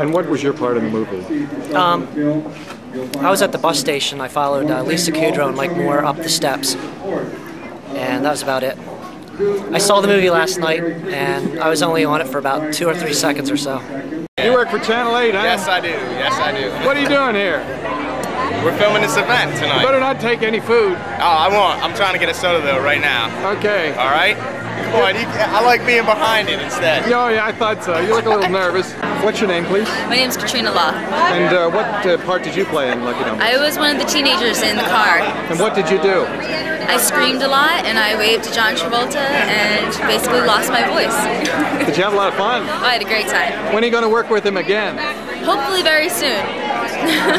And what was your part in the movie? I was at the bus station. I followed Lisa Kudrow and Mike Moore up the steps, and that was about it. I saw the movie last night, and I was only on it for about 2 or 3 seconds or so. You work for Channel 8, huh? Yes, I do. Yes, I do. What are you doing here? We're filming this event tonight. You better not take any food. Oh, I won't. I'm trying to get a soda though right now. Okay. All right. Come on. I like being behind it instead. Oh yeah, I thought so. You look a little nervous. What's your name, please? My name's Katrina Law. And what part did you play in Lucky Numbers? I was one of the teenagers in the car. And what did you do? I screamed a lot and I waved to John Travolta and basically lost my voice. Did you have a lot of fun? Oh, I had a great time. When are you going to work with him again? Hopefully very soon.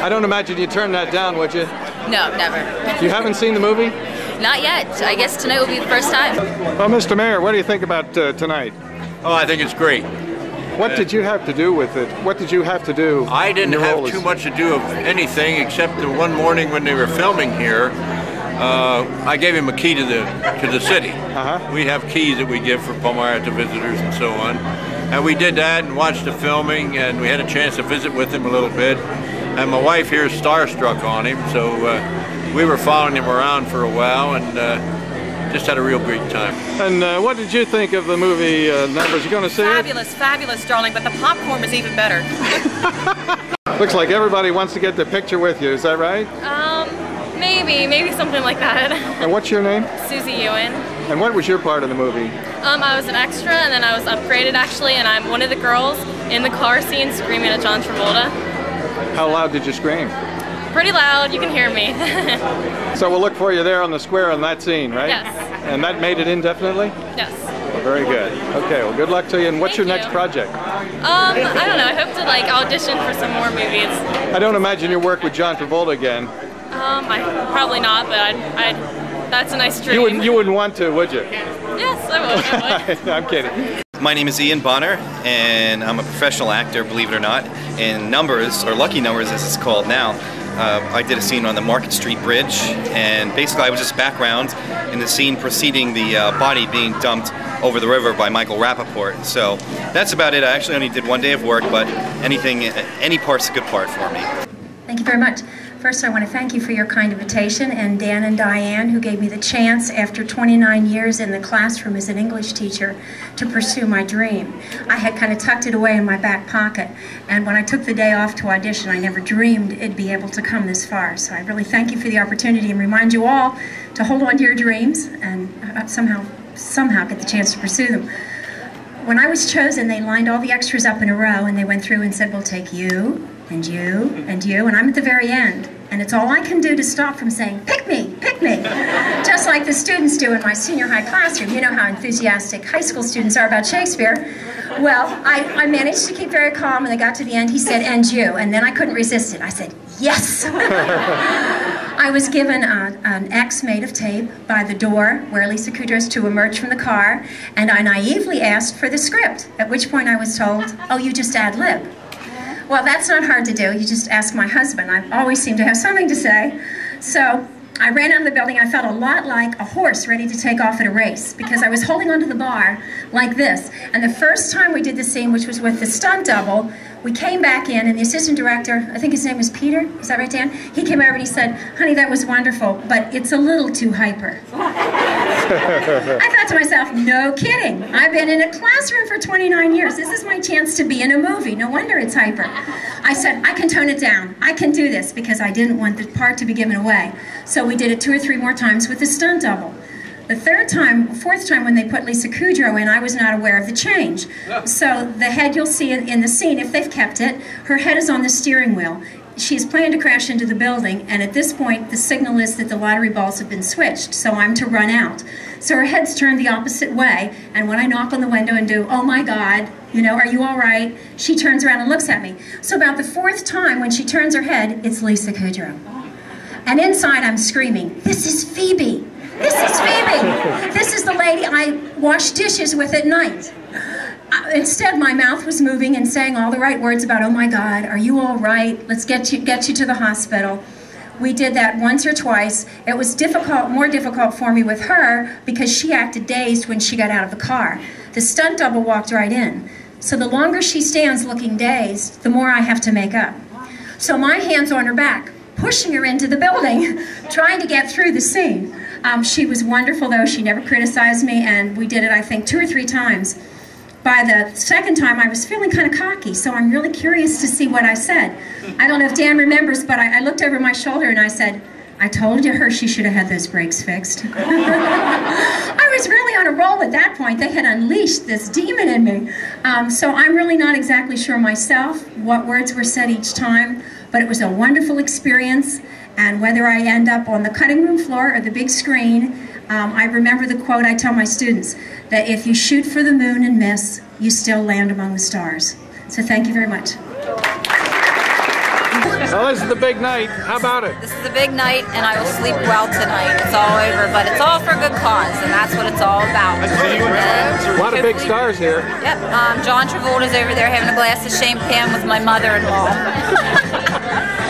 I don't imagine you'd turn that down, would you? No, never. You haven't seen the movie? Not yet. I guess tonight will be the first time. Well, Mr. Mayor, what do you think about tonight? Oh, I think it's great. What did you have to do with it? What did you have to do? I didn't have too much to do of anything except the one morning when they were filming here. I gave him a key to the city. We have keys that we give for Palmyra to visitors and so on. And we did that and watched the filming, and we had a chance to visit with him a little bit. And my wife here is starstruck on him, so we were following him around for a while and just had a real great time. And what did you think of the movie Numbers? You going to see Fabulous, fabulous, darling, but the popcorn was even better. Looks like everybody wants to get the picture with you, is that right? Maybe something like that. And what's your name? Susie Ewan. And what was your part in the movie? I was an extra, and then I was upgraded actually, and I'm one of the girls in the car scene screaming at John Travolta. How loud did you scream? Pretty loud, you can hear me. So we'll look for you there on the square on that scene, right? Yes. And that made it indefinitely? Yes. Well, very good. Okay, well good luck to you. And what's your next project? I don't know, I hope to audition for some more movies. I don't imagine you'll work with John Travolta again. Probably not, but that's a nice dream. You wouldn't want to, would you? Yes, I would. I'm kidding. My name is Ian Bonner, and I'm a professional actor, believe it or not. In Numbers, or Lucky Numbers as it's called now, I did a scene on the Market Street Bridge, and basically I was just background in the scene preceding the body being dumped over the river by Michael Rappaport. So that's about it. I actually only did 1 day of work, but any part's a good part for me. Thank you very much. First, I want to thank you for your kind invitation, and Dan and Diane, who gave me the chance after 29 years in the classroom as an English teacher to pursue my dream. I had kind of tucked it away in my back pocket, and when I took the day off to audition, I never dreamed it'd be able to come this far. So I really thank you for the opportunity and remind you all to hold on to your dreams and somehow get the chance to pursue them. When I was chosen, they lined all the extras up in a row, and they went through and said, we'll take you, and you, and you, and I'm at the very end. And it's all I can do to stop from saying, pick me, just like the students do in my senior high classroom. You know how enthusiastic high school students are about Shakespeare. Well, I managed to keep very calm, and they got to the end, he said, and you, and then I couldn't resist it. I said, yes! I was given an X made of tape by the door where Lisa Kudrow is to emerge from the car, and I naively asked for the script, at which point I was told, oh, you just ad-lib. Well, that's not hard to do. You just ask my husband. I always seem to have something to say. So I ran out of the building. I felt a lot like a horse ready to take off at a race because I was holding onto the bar like this. And the first time we did the scene, which was with the stunt double, we came back in, and the assistant director, I think his name was Peter, is that right, Dan? He came over and he said, honey, that was wonderful, but it's a little too hyper. I thought to myself, no kidding. I've been in a classroom for 29 years. This is my chance to be in a movie. No wonder it's hyper. I said, I can tone it down. I can do this, because I didn't want the part to be given away. So we did it 2 or 3 more times with the stunt double. The fourth time when they put Lisa Kudrow in, I was not aware of the change. So the head you'll see in the scene, if they've kept it, her head is on the steering wheel. She's planned to crash into the building, and at this point the signal is that the lottery balls have been switched, so I'm to run out. So her head's turned the opposite way, and when I knock on the window and do, oh my God, you know, are you all right? She turns around and looks at me. So about the 4th time when she turns her head, it's Lisa Kudrow. And inside I'm screaming, this is Phoebe! This is Phoebe! This is the lady I wash dishes with at night. Instead, my mouth was moving and saying all the right words about, oh my God, are you all right? Let's get you to the hospital. We did that once or twice. It was more difficult for me with her because she acted dazed when she got out of the car. The stunt double walked right in. So the longer she stands looking dazed, the more I have to make up. So my hand's on her back, pushing her into the building, trying to get through the scene. She was wonderful, though. She never criticized me, and we did it, I think, 2 or 3 times. By the second time, I was feeling kind of cocky, so I'm really curious to see what I said. I don't know if Dan remembers, but I looked over my shoulder and I said, "I told her she should have had those brakes fixed." I was really on a roll at that point. They had unleashed this demon in me. So I'm really not exactly sure myself what words were said each time, but it was a wonderful experience. And whether I end up on the cutting room floor or the big screen, I remember the quote I tell my students, that if you shoot for the moon and miss, you still land among the stars. So thank you very much. Well, this is the big night. How about it? This is the big night, and I will sleep well tonight. It's all over, but it's all for a good cause, and that's what it's all about. A lot of big stars here. Yep. John Travolta's over there having a glass of champagne with my mother-in-law.